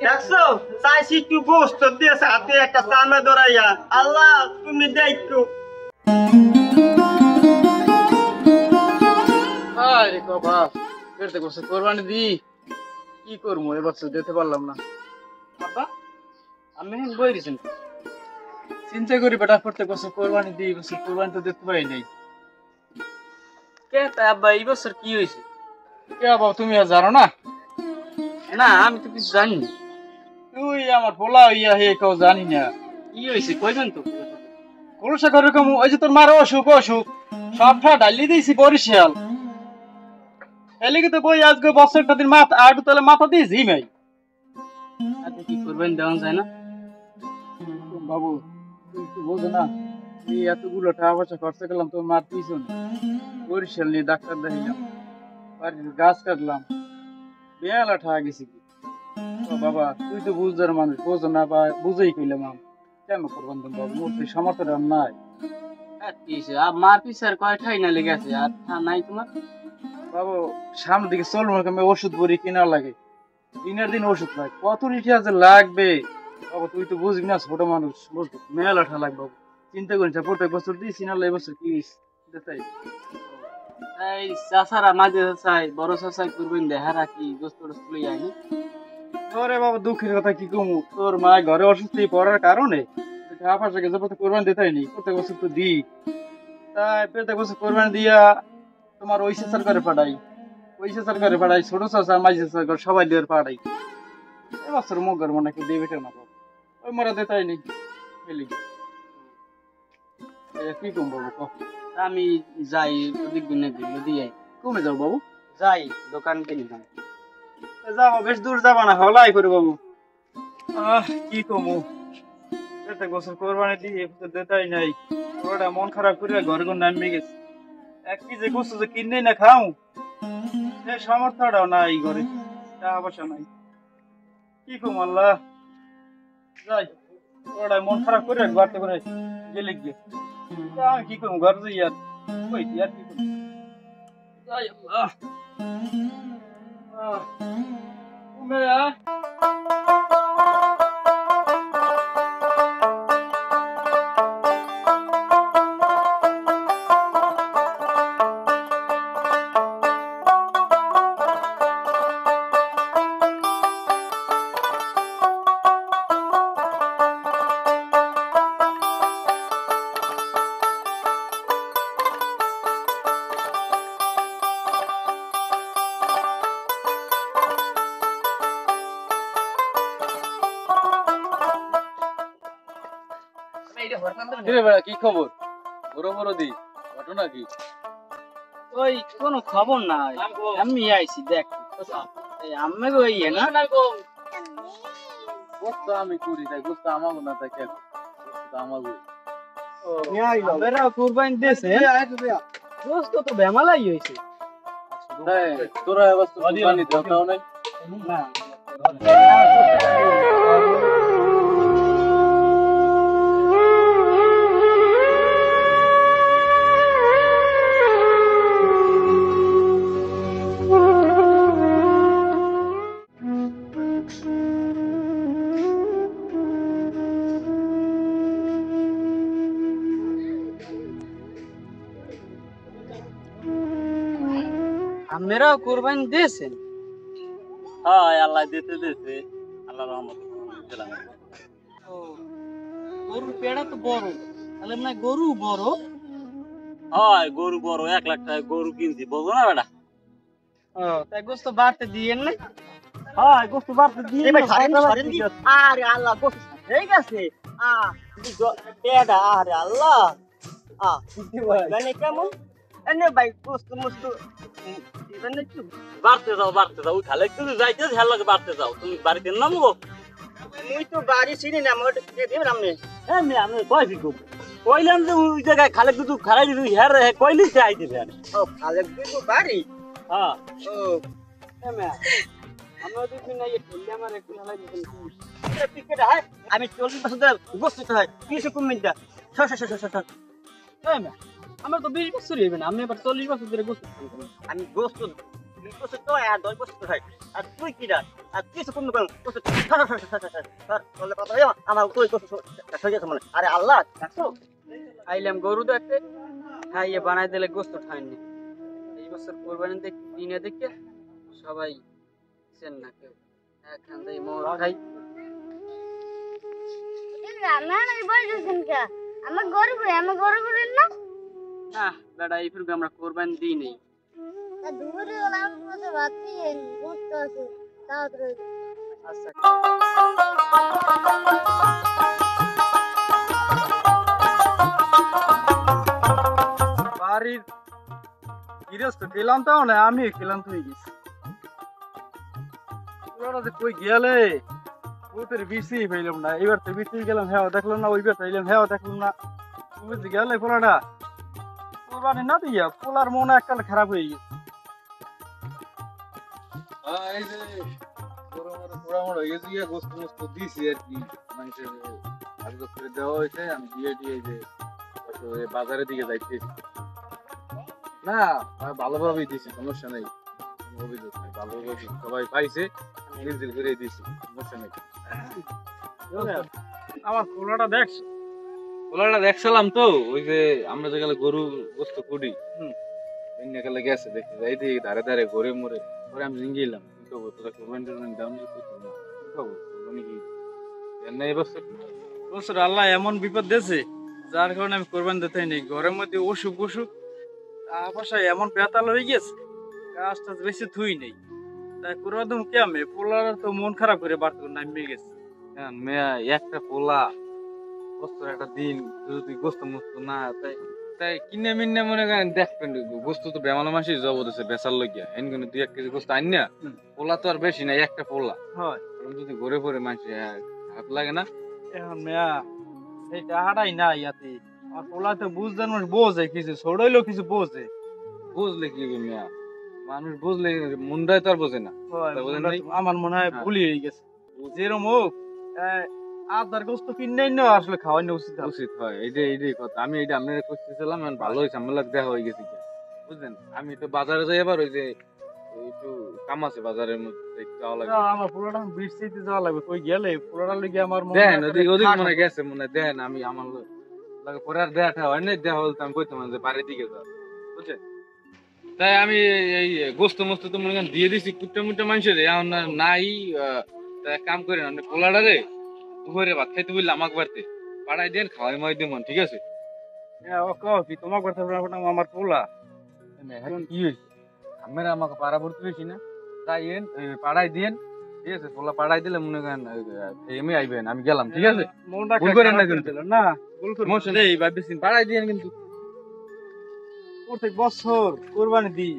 দেখছো চাইছি একটু গোস্ত দিয়ে সাথে একটা চানা ধরাইয়া আল্লাহ তুমি দেখো আরে বাবা ফেরতে বসে কোরবানি দি কি করবো এবছর দিতে পারলাম না। আব্বা আমি বই দিছেন চিন্তা করি বেটা প্রত্যেক বছর কোরবানি দিই, বছর কোরবানি তো দেখতে পাই নাই। কে তা আব্বা এই বছর কি হয়েছে? কে বাবা তুমি আর জানো না? না আমি তো কিছু জানি না। তুই আমার পোলা ইয়া হে কেউ জানি না কি হয়েছে কইবেন তো? কলসা করে কম ওই যে তোর মার অসুখ অসুখ সবটা ডালি দিয়েছি বরিশাল এলিগে তো বই আজকে বছরটা দিন মাথা আটু তাহলে মাথা দিয়েছি ভাই। আপনি কি করবেন দেওয়া যায় না বাবু তুই তো বোঝো না এই এতগুলো টাকা পয়সা খরচা করলাম তোর মার পিছন বরিশাল নিয়ে ডাক্তার দেখাইলাম বাড়ির গাছ কাটলাম বেলা ঠা গেছি কি বাবা তুই তো বুঝদার মানুষ বোঝো না বা বুঝেই কইলাম আমি কেমন করবেন তুমি বাবু মোর তুই সামর্থ্য নাই। মার পিছার কয় ঠাই না লেগে আছে আর নাই তোমার বাবু সামনের দিকে চল মনে করি ওষুধ বড়ি কিনা লাগে দিনের দিন ওষুধ লাগে কত রিচার্জ লাগবে বাবু তুই তো বুঝবি না ছোট মানুষ বুঝতো মেলা ঠা লাগবে বাবু চিন্তা করিস প্রত্যেক বছর দিয়েছি না এবছর কি তাই এই চাচারা মাঝে চাই বড় চাচাই করবেন দেখা রাখি দোস্ত স্কুলে যায়নি তোরে বাবা দুঃখের কথা কি কমু তোর মা ঘরে অসুস্থ পড়ার কারণে টাকা পয়সা গেছে কোরবানি দিতে হয়নি প্রত্যেক বছর তো দিই তাই প্রত্যেক বছর কোরবানি দিয়া তোমার ওই সরকারে পাঠাই ওই সরকারে পাঠাই ছোট চাষা মাঝে সরকার সবাই দিয়ে পাঠাই এবছর মগর মনে কেউ দিয়ে বেটে না ওই মরা দিতে হয়নি এলি কি কম বাবু ক আমি যাই ওদিক দিনে দিয়ে কমে যাও বাবু যাই দোকান কিনি না যাবো বেশ দূর যাবা না হলাই করে বাবু কি কমু প্রত্যেক বছর কোরবানি দিয়ে দেতাই নাই ওটা মন খারাপ করে ঘর ঘর নামিয়ে গেছে এক কি যে গোস্ত যে কিনে না খাও সে সামর্থ্যটাও নাই ঘরে টাকা পয়সা নাই কি কম আল্লাহ যাই ওটা মন খারাপ করে বাড়তে করে গেলে গিয়ে আমি কি করবো ঘর যাই আর কই আর কি করবো যাই আল্লাহ কি খবর বড় বড় দি ঘটনা কি? ওই কোনো খবর নাই আমি আইছি দেখ আমি ওই না গোস্ত আমি করি তাই গোস্ত আমাকে না তাই কেন আমাকে কুরবানি দিয়েছে দোস্ত তো বেমালাই হয়েছে তোরা এবার কুরবানি দাও নাই না আপনারা কুরবানি দিয়েছেন? হ্যাঁ আল্লাহ দিতে দিতে আল্লাহ রহমত দিলাম। গরুর পেড়া তো বড় তাহলে না গরু বড়? হয় গরু বড় 1 লাখ টাকা গরু কিনছি বলবো না বেটা। তাই গোস্ত বাড়তে দিয়েন না? হ্যাঁ গোস্ত বাড়তে দিয়ে আরে আল্লাহ গোস্ত ঠিক আছে পেড়া আরে আল্লাহ মানে কেমন এনে ভাই গোস্ত মস্ত বাড়তে যাও খালে একটু যাইতে ঝাল লাগে বাড়তে যাও তুমি বাড়িতে নামবো মুই তো বাড়ি চিনি না মোট দেবেন আপনি এমনি আমি কইছি তো কইলাম যে ওই জায়গায় খালে দুটো খারাই দিই হের কইলি সে আই দিবে ও খালে দুটো বাড়ি হ্যাঁ ও এমে আমরা দুটো না এই ঠেলে আমার একটু হালাই দিবেন টিকেট হয় আমি 40 বছর ধরে গোস্ত খাই 30 মিনিট এই মে আমার তো 20 বছর হইবে না আমি এবার 40 বছর ধরে গোসল করি আমি গোস্ত 20 বছর তো আর 10 বছর তো হয় আর তুই কি ডাক আর তুই কোন কোন গোস্ত বলে কথা আমার তুই গোস্ত হয়ে গেছে মানে আরে আল্লাহ দেখছো আইলাম গরু দেখতে খাইয়ে বানাই দিলে গোস্ত খাইনি এই বছর কোরবানি দিনে দেখে সবাই চেন না কেউ এখান থেকে মোর খাই রান্না নাই বলছেন কে আমার গরু করে না না বেটা এই ফিরকে আমরা কোরবানি দিই নেই তা দূরে ওলাম তো রাতে গোস্ত আছে দাও তো আচ্ছা বাড়ির গৃহস্থ খেলাম তাও না আমি খেলাম তুই গেছি তোরা যে কই গেলে ওদের বেশি পেলাম না এবার তো বেশি গেলাম হ্যাঁ দেখলাম না ওইবার চাইলাম হ্যাঁ দেখলাম না তুমি যে গেলে পোলাটা কোরবানি না দিয়া পোলার মন এককাল খারাপ হয়ে গেছে এই যে পোড়ামোড় হয়ে গেছে গিয়া গোস্ত মোস্ত দিছি আর কি মানুষের আগে করে দেওয়া হয়েছে আমি দিয়ে দিয়ে যে বাজারের দিকে যাইতেছি না ভালোভাবেই দিছি সমস্যা নেই অভিযোগ নেই ভালোভাবে সবাই পাইছে মিলজিল করে দিছি সমস্যা নেই আমার পোলাটা দেখছো ওলাটা দেখছিলাম তো ওই যে আমরা যেগুলো গরু গোস্ত করি গেলে গেছে দেখতে যাই দিই ধারে ধারে ঘরে মরে পরে আমি জিঙ্গিলাম কি করবো তোরা কোরবানি টোরবানি ডাউন করছো না কি করবো কোরবানি কি না এবছর বছর আল্লাহ এমন বিপদ দিয়েছে যার কারণে আমি কোরবানি দিতে নেই ঘরের মধ্যে অসুখ বাসায় এমন পেতাল হয়ে গেছে গাছটা বেশি থুই নেই তাই কোরবানি দেবো কেমন পোলার তো মন খারাপ করে বাড়তে নামিয়ে গেছে মেয়া একটা পোলা বছর একটা দিন যদি গোস্ত মোস্ত না তাই তাই কিনে মিনে মনে করেন দেখবেন গোস্ত তো বেমানো মাসে জবর আছে বেচার লগিয়া এন কিন্তু 2-1 কেজি গোস্ত আন না পোলা তো আর বেশি না একটা পোলা হয় যদি ঘুরে পরে মানুষ হাত লাগে না এখন মেয়া এই টাকাটাই না ইয়াতে আমার পোলা তো বুঝতেন মানুষ বোঝে কিছু ছড়াইলেও কিছু বোঝে বুঝলে কি হবে মেয়া মানুষ বুঝলে মুন্ডায় তো আর বোঝে না তা বোঝেন নাই? আমার মনে হয় ভুলই হয়ে গেছে যেরকম হোক আদার গোস্ত কিনে না আসলে খাওয়ানো উচিত হবে। উচিত হয় এই কথা আমি এইটা আপনার করতেছিলাম ভালো হয়েছে আমার লাগে দেখা হয়ে গেছে কি বুঝলেন আমি তো বাজারে যাই আবার ওই যে একটু কাম আছে বাজারের মধ্যে একটু যাওয়া লাগে আমার পোলাটা বৃষ্টিতে যাওয়া লাগবে কই গেলে পোলাটা লেগে আমার মনে দেখেন ওদিক মনে গেছে মনে দেখেন আমি আমার লাগে পরে আর দেখা হয় না দেখা হলে তো আমি কইতাম যে বাড়ির দিকে যাও বুঝছেন তাই আমি এই গোস্ত মোস্ত তো মনে করেন দিয়ে দিছি কুট্টা মুট্টা মানুষের এখন আর নাই এক কাম করেন আপনি পোলাটা রে দুপুরে ভাত খাইতে বললে আমাকে বাড়তে পাড়াই দেন খাওয়াই মাই দেন ঠিক আছে ও কও কি তোমার কথা আমার পোলা কি হয়েছে আমরা আমাকে পাড়া ভর্তি হয়েছি না তাই পাড়াই দেন ঠিক আছে পোলা পাড়াই দিলে মনে করেন এমনি আইবেন আমি গেলাম ঠিক আছে মনটা ভুল করেন না কিন্তু না ভুল করে এই ভাবছেন পাড়াই দিয়েন কিন্তু প্রত্যেক বছর কোরবানি দিই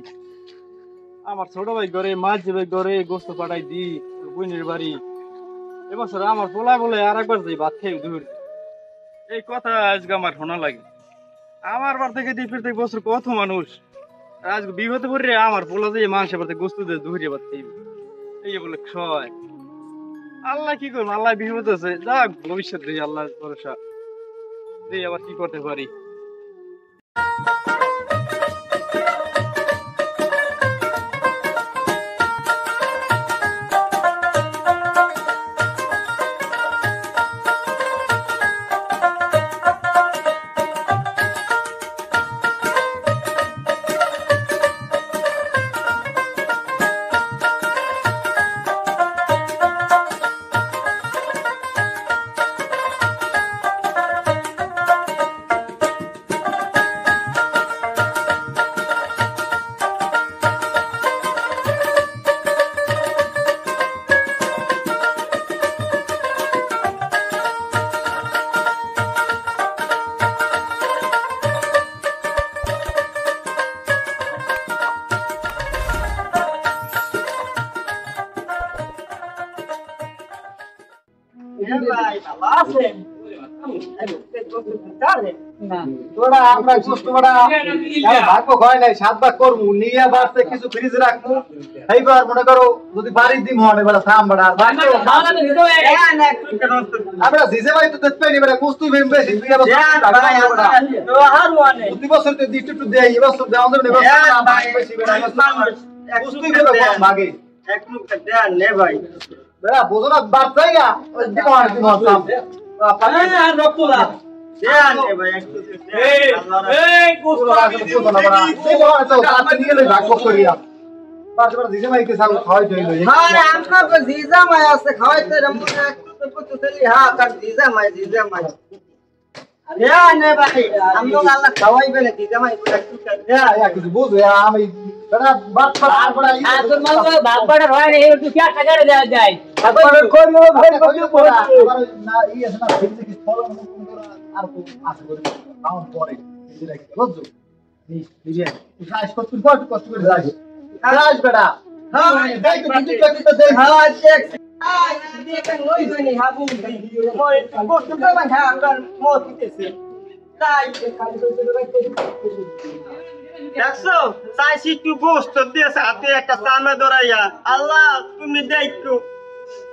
আমার ছোট ভাই ঘরে মাছ ভাই ঘরে গোস্ত পাঠাই দিই বোনের বাড়ি এবছর আমার পোলা বলে আর একবার যাই ভাত খেয়ে দূর এই কথা আজকে আমার শোনা লাগে আমার বার থেকে দিই প্রত্যেক বছর কত মানুষ আজকে বিপদে পড়ে আমার পোলা যে মানুষের বাড়িতে গোস্ত দিয়ে ধরে ভাত খাইবে এই বলে ক্ষয় আল্লাহ কি করবো আল্লাহ বিপদ আছে যাক ভবিষ্যৎ দিই আল্লাহ ভরসা দিই আবার কি করতে পারি ভাই ভালো আছেন তোরা আমরা কষ্ট করা ভাগ্য হয় নাই 7 ভাগ করবো নিয়ে বাড়তে কিছু ফ্রিজে রাখবো এইবার মনে করো যদি বাড়ির দিন হয় এবার থাম বড়া আমরা জিজে ভাই তো দেখতে পাইনি বড়া কুস্তি বেশি দুই বছর তো দিতে একটু দেই এবার সব দাও দেবে বেশি বড়া কুস্তি ভাগে এক লোক দেন নে ভাই বড়া বোঝো না বাদ যাইগা ওই দিন হয় দিন হতাম আর রক্তলা দেন নে ভাই এক লোক এই আরে আমকা তো জিজা মাই আছে খাওয়াইতে রমু এক লোক তো চলি হ্যাঁ কার জিজা মাই দেন নে ভাই हम लोग আল্লাহ খাওয়াইবে না জিজা মাই এক লোক দেখছো চাইছি একটু গোস্ত দিয়েছে হাতে একটা চামড়া ধরাইয়া আল্লাহ তুমি দেখো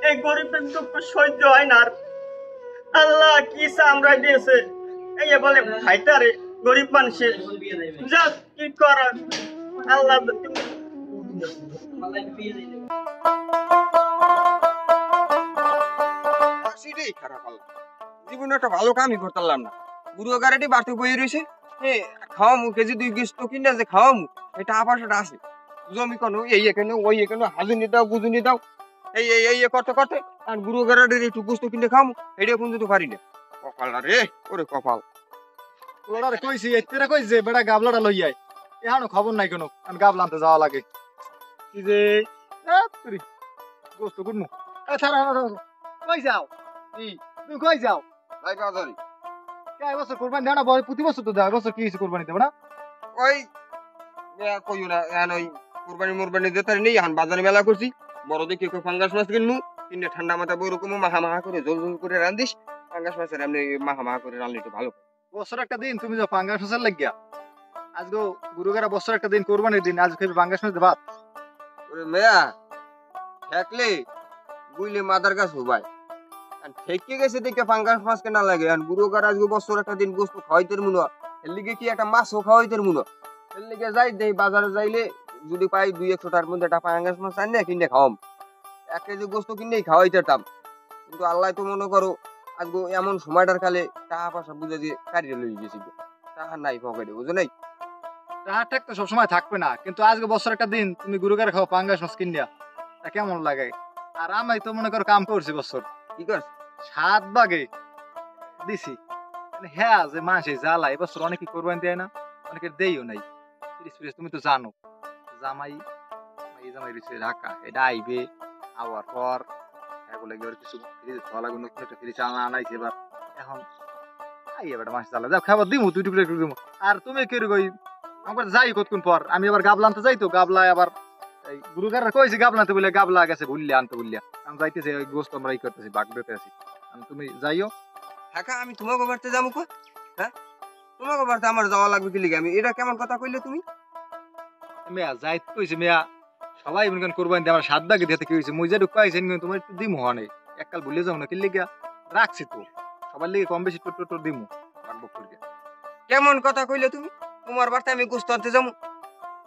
এই গরিবের দুঃখ সহ্য হয় না আর। আল্লাহ কি চামড়া দিয়েছে এই বলে খাইতারে গরিব মানুষের যা কি করার আল্লাহ তুমি জীবনে একটা ভালো কামই করতাম না বুড়ো গাড়িটি বাড়তে বই রয়েছে খাওয়ামু কেজি 2 কেজি তো কিনে যে খাওয়ামু এটা আবার সেটা আছে জমি কোনো এই এখানে ওই এখানে হাজুনি দাও গুজুনি দাও এই করতে করতে আর বুড়ো গাড়িটির একটু গোস্ত কিনে খাওয়ামু এটা কোন তো পারি না কপাল রে ওরে কপাল তোরা কইছি এতেরা কইছে বেটা গাবলাটা লই আই এখনো খবর নাই কোনো আমি গাবলা আনতে যাওয়া লাগে কি যে তুই গোস্ত কুনমু ছাড়া কই যাও তুমি কই যাও ভাই বাজারি কে বছর কুরবানি দেও না প্রতি বছর তো দাও বছর কি হইছে কুরবানি দেব না ওই কইও না ওই কুরবানি মুরবানি দিতে নেই এখন বাজারে মেলা করছি বড় দেখি কই ফাঙ্গাস মাছ কিনমু কিনে ঠান্ডা মাথা বই রকম মাহা মাহা করে জল জল করে রান্দিস ফাঙ্গাস মাছের এমনি মাহা মাহা করে রান্নলে একটু ভালো বছর একটা দিন তুমি যাও পাঙ্গাস মাছের লাগিয়া আজকে গুরুগারা বছর একটা দিন কুরবানির দিন আজ খাবি পাঙ্গাস মাছ ভাত ওরে মেয়া ঠেকলে বুইলে মাদার গাছ ভাই ঠেকে গেছে দেখে পাঙ্গাস মাছ কেনা লাগে আর গুরুগার আজকে বছর একটা দিন গোস্ত খাওয়াইতে মুনো এর লিগে কি একটা মাছও খাওয়াইতে মুনো এর লিগে যাই দেই বাজারে যাইলে যদি পাই 2-100 টাকার মধ্যে একটা পাঙ্গাস মাছ আনে কিনে খাওয়াম 1 কেজি গোস্ত কিনেই খাওয়াইতেতাম কিন্তু আল্লাহ তো মনে করো আজকে এমন সময়টার কালে টাকা পয়সা বুঝে দিয়ে কারিয়ে লই গেছি টাকা নাই পকেটে বুঝো নাই টাকা ঠেক তো সবসময় থাকবে না কিন্তু আজকে বছর একটা দিন তুমি গুরুগারে খাও পাঙ্গাস মাছ কিনিয়া তা কেমন লাগে আর আমি তো মনে করো কাম করছি বছর কি করছ 7 ভাগে দিছি হ্যাঁ যে মাসে জ্বালা এবছর অনেকে কোরবানি দেয় না অনেকে দেইও নাই তুমি তো জানো জামাই রয়েছে ঢাকা এটা আইবে আবার পর এগুলো কিছু ফ্রিজ লাগবে নতুন একটা ফ্রিজ আনাইছে এবার এখন এবার মাস জ্বালা যাও খাবার দিমু 2 টুকরো একটু দিমু আর তুমি কি কই আমার যাই কতক্ষণ পর আমি আবার গাবলা আনতে যাই তো গাবলা আবার এই গুরুগার কইছি গাবলা আনতে বলে গাবলা গেছে ভুললে আনতে বললিয়া আমি যাইতেছি ওই গোস্ত আমরা করতেছি বাগ দিতে আছি তুমি যাইও ঢাকা আমি তোমাকে বাড়তে যাবো কো হ্যাঁ তোমাকে বাড়তে আমার যাওয়া লাগবে কি লিগে আমি এটা কেমন কথা কইলে তুমি মিয়া যাই কইছি মিয়া সবাই মনে করেন কোরবানি দিয়ে আমার 7 ভাগে দিতে কি হইছে মুই যে ঢুকাইছেন তোমার একটু দিমু হনে এককাল ভুলে যাও না কি লিগা রাখছি তো সবার লিগে কম বেশি টোটো দিমু রাখবো করে কেমন কথা কইলে তুমি তোমার বাড়তে আমি গোস্ত আনতে যাবো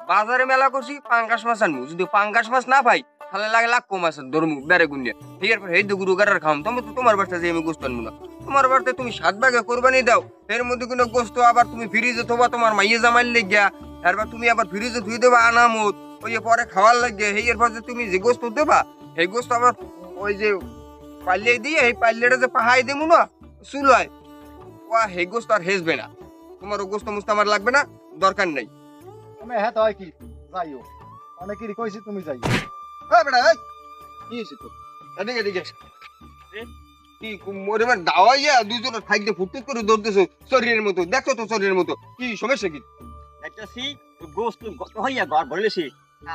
বাজারে মেলা করছি পাঙ্গাস মাছ আনবো যদি পাঙ্গাস মাছ না পাই তাহলে লাগে লাখ কম আছে ধরমু বেড়ে গুনিয়া ঠিক আছে এই তো গুরু গাড়ার খাম তুমি তো তোমার বাড়তে যে আমি গোস্ত আনবো না তোমার বাড়তে তুমি 7 ভাগে কোরবানি দাও এর মধ্যে কোনো গোস্ত আবার তুমি ফ্রিজে থবা তোমার মাইয়ে জামাইল লাগিয়া তারপর তুমি আবার ফ্রিজে ধুই দেবা আনামত ওই পরে খাওয়ার লাগে এই পর তুমি যে গোস্ত দেবা এই গোস্ত আবার ওই যে পাল্লিয়ে দিয়ে এই পাল্লিটা যে পাহাই দেবো না চুলায় ও এই গোস্ত আর হেসবে না তোমার ও গোস্ত মুস্ত আমার লাগবে না দরকার নাই আমি হ্যাঁ তো কি যাইও অনেকেরই কইছি তুমি যাইও হ্যাঁ বেটা কি হয়েছে তোর এদিকে এদিকে কি মোরে মানে দাওয়াইয়া দুজনে থাকতে ফুটফুট করে দৌড়তেছো শরীরের মতো দেখো তো শরীরের মতো কি সমস্যা কি একটা গোস্ত হইয়া ঘর ভরলেছি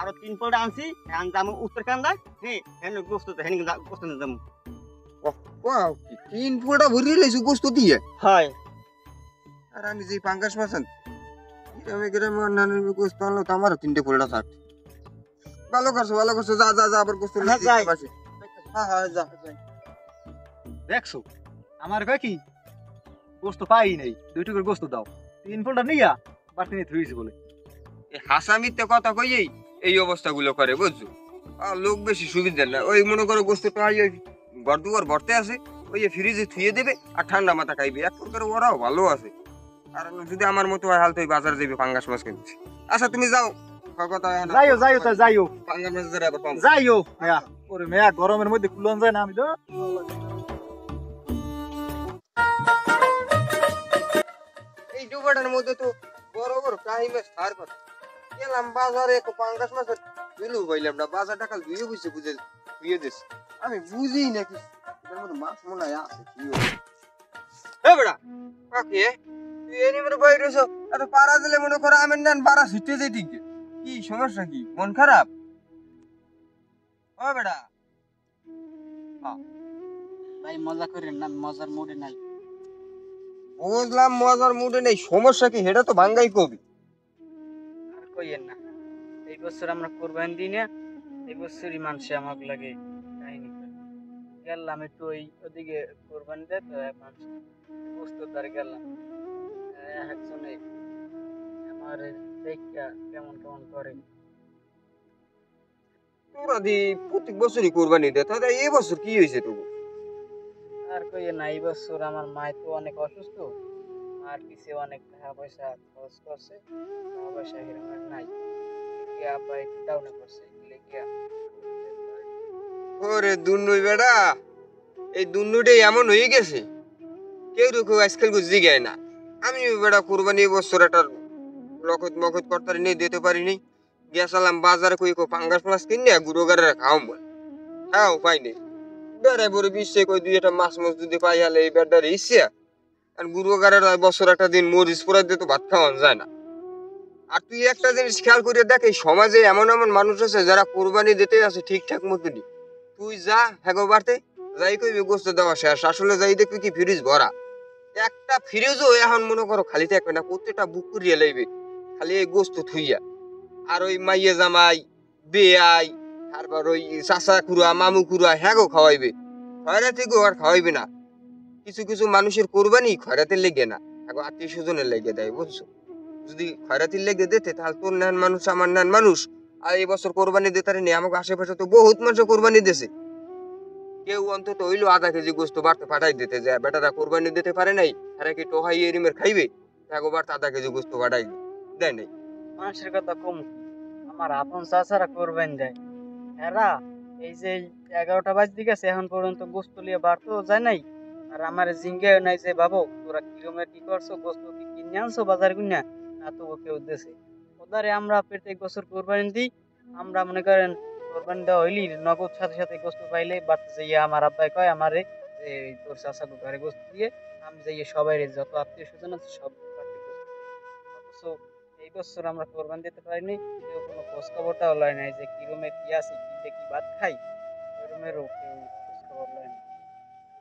আরো 3 পড়ে আনছি এখন যাবো উত্তরকান্দা হ্যাঁ গোস্ত তো হ্যাঁ গোস্ত যাবো ওয়াও 3 ফোঁটা ভরি লইছু গোস্ত দিয়ে হয় আর আমি যে পাঙ্গাস মাছ আনছি গ্রামে গ্রামে অন্যান্য গোস্ত আনলো তো আমারও 3টে ফোঁটা থাক ভালো করছো যা যা যা আবার গোস্ত হ্যাঁ, যাই। হ্যাঁ যা দেখছো আমার কয় কি গোস্ত পাই নাই 2 টুকরো গোস্ত দাও 3 ফোল্ডার নিয়া বাটি নিয়ে থুইছি বলে এই হাসামিতে কথা কইই এই অবস্থাগুলো করে বুঝছো আর লোক বেশি সুবিধা না ওই মনে করো গোস্তটা ওই ঘর দুয়ার ভরতে আছে ওই ফ্রিজে থুয়ে দেবে আর ঠান্ডা মাথা খাইবে এক প্রকার ওরাও ভালো আছে আর যদি আমার মতো হয় হাল তো বাজারে যাবে পাঙ্গাস মাছ কিনছি আচ্ছা তুমি যাও কথা যাইও পাঙ্গাস মাছ ধরে আবার পাবো যাইও মেয়া ওরে মেয়া গরমের মধ্যে কুলন যায় না আমি তো এই ডুবাটার মধ্যে তো বড় বড় কাহি মাছ ছাড় কথা গেলাম বাজারে এক পাঙ্গাস মাছের দিলু পাইলাম না বাজার টাকা ধুয়ে ধুয়ে দিস আমি বুঝি নাকি এটার মধ্যে মাছ মনে হয় আছে কি এ বেড়া কাকে তুই এর মধ্যে বাইরে এসো এত পাড়া দিলে মনে করো আমের নান পাড়া ছিটে যাই ঠিক কি সমস্যা কি মন খারাপ ও বেড়া ভাই মজা করেন না, মজার মুডে নাই। বুঝলাম মজার মুডে নেই সমস্যা কি হেটা তো ভাঙ্গাই কবি আর কইয়েন না, এই বছর আমরা কোরবানি দিই না, এই বছরই মানুষে আমাকে লাগে কাহিনী করে। গেলাম একটু ওই ওদিকে কোরবানি দেয় তো মানুষ বস্তু দ্বারা গেলাম, একজনে আমার দেখা কেমন কেমন করে। তোরা দি প্রত্যেক বছরই কোরবানি দেয় তাহলে এই বছর কি হয়েছে তবু আর কইয়েন না, এই বছর আমার মায় তো অনেক অসুস্থ, আর পিছে অনেক টাকা পয়সা খরচ করছে, টাকা পয়সা এরকম আর নাই। গিয়া আব্বা একটু ডাউনে করছে, এগুলো গিয়া ওরে দুন্নুই বেড়া এই দুন্নুটাই এমন হয়ে গেছে কেউ কেউ আজকাল জিগায় না আমি বেড়া কোরবানি এই বছর একটা লকত মকত করতে নিয়ে দিতে পারিনি গেছিলাম বাজারে কই পাঙ্গাস মাছ কিনে গুঁড়ো গাড়ি খাও বল হ্যাঁ পাই নেই বেড়াই বড় বিশ্বে কই দুই একটা মাছ মাছ যদি পাই হলে এই বেড়ার ইচ্ছা আর গুঁড়ো গাড়ির বছর একটা দিন মরিচ পোড়া দিয়ে তো ভাত খাওয়ানো যায় না আর তুই একটা জিনিস খেয়াল করে দেখ এই সমাজে এমন এমন মানুষ আছে যারা কোরবানি দিতে আছে ঠিকঠাক মতনই তুই যা হ্যাঁ বাড়তে যাই কইবি গোস্ত দেওয়া শেষ আসলে যাই দেখবি কি ফ্রিজ ভরা একটা ফ্রিজও এখন মনে করো খালি থাকবে না প্রত্যেকটা বুক করিয়া লাইবে খালি এই গোস্ত থুইয়া আর ওই মাইয়ে জামাই বেয়াই তারপর ওই চাচা খুড়া মামু খুড়া হ্যাগো খাওয়াইবে খয়রাতি গো আর খাওয়াইবে না কিছু কিছু মানুষের কোরবানি খয়রাতের লেগে না এখন আত্মীয় স্বজনের লেগে দেয় বুঝছো যদি খয়রাতির লেগে দিতে তাহলে তোর নেন মানুষ আমার নেন মানুষ আর এই বছর কোরবানি দিতে নেই আমাকে আশেপাশে তো বহুত মানুষ কোরবানি দিয়েছে কেউ অন্তত হইলো আধা কেজি গোস্ত বাড়তে পাঠাই দিতে যায় বেটারা কোরবানি দিতে পারে নাই তারা কি টোহাই এরিমের খাইবে তাকে বাড়তে আধা কেজি গোস্ত পাঠাই দেয় নাই মানুষের কথা কম, আমার আপন চাচারা কোরবানি দেয়, এরা এই যে 11টা বাজতে গেছে এখন পর্যন্ত গোস্ত লিয়ে বাড়তেও যায় নাই। আর আমার জিঙ্গেও নাই যে বাবু তোরা কিরমের কি করছো, গোস্ত কি কিনে আনছো বাজার গুনা না তো কেউ দেশে ওদারে। আমরা প্রত্যেক বছর কোরবানি দিই, আমরা মনে করেন কোরবানি দেওয়া হইলি নগদ সাথে সাথে গোস্ত পাইলে বাড়তে যাইয়া আমার আব্বাই কয় আমারে যে তোর চাচা ঘরে গোস্ত দিয়ে আমি যাইয়ে সবাই যত আত্মীয় স্বজন আছে সব অথচ এই বছর আমরা কোরবানি দিতে পারিনি, কেউ কোনো খোঁজ খবরটাও লয় নাই যে কিরমের কি আছে কি কি ভাত খাই, ওরমেরও কেউ খোঁজ খবর লয় না।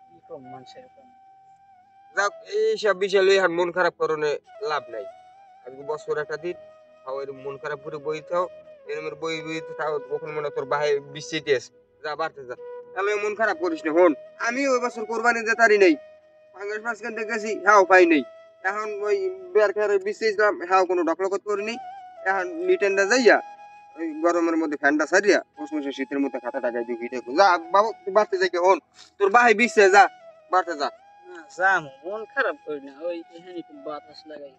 কি কম মানুষের কম। যাক এইসব বিষয় লই আর মন খারাপ করনে লাভ নাই আজকে বছর একটা দিন তাও এর মন খারাপ করে বই থাও এরমের বই বই তাও কখন মনে তোর বাহে বিশ্বইতে আছে যা বাড়তে যা তাহলে মন খারাপ করিস না হন আমি ওই বছর কোরবানি দিতে পারি নাই পাঙ্গাস মাছ কিনতে গেছি হ্যাঁ পাই নাই এখন ওই বের খেয়ে বিশ্বইছিলাম হ্যাঁ কোনো ডকলকত করিনি এখন মিটেনটা যাইয়া ওই গরমের মধ্যে ফ্যানটা সারিয়া পশমশে শীতের মধ্যে খাতা টাকায় দিয়ে ঘিটে যা বাবু তুই বাড়তে যাই হন তোর বাহে বিশ্বে যা বাড়তে যা না, যা মন খারাপ করি না, ওই এখানে একটু বাতাস লাগাই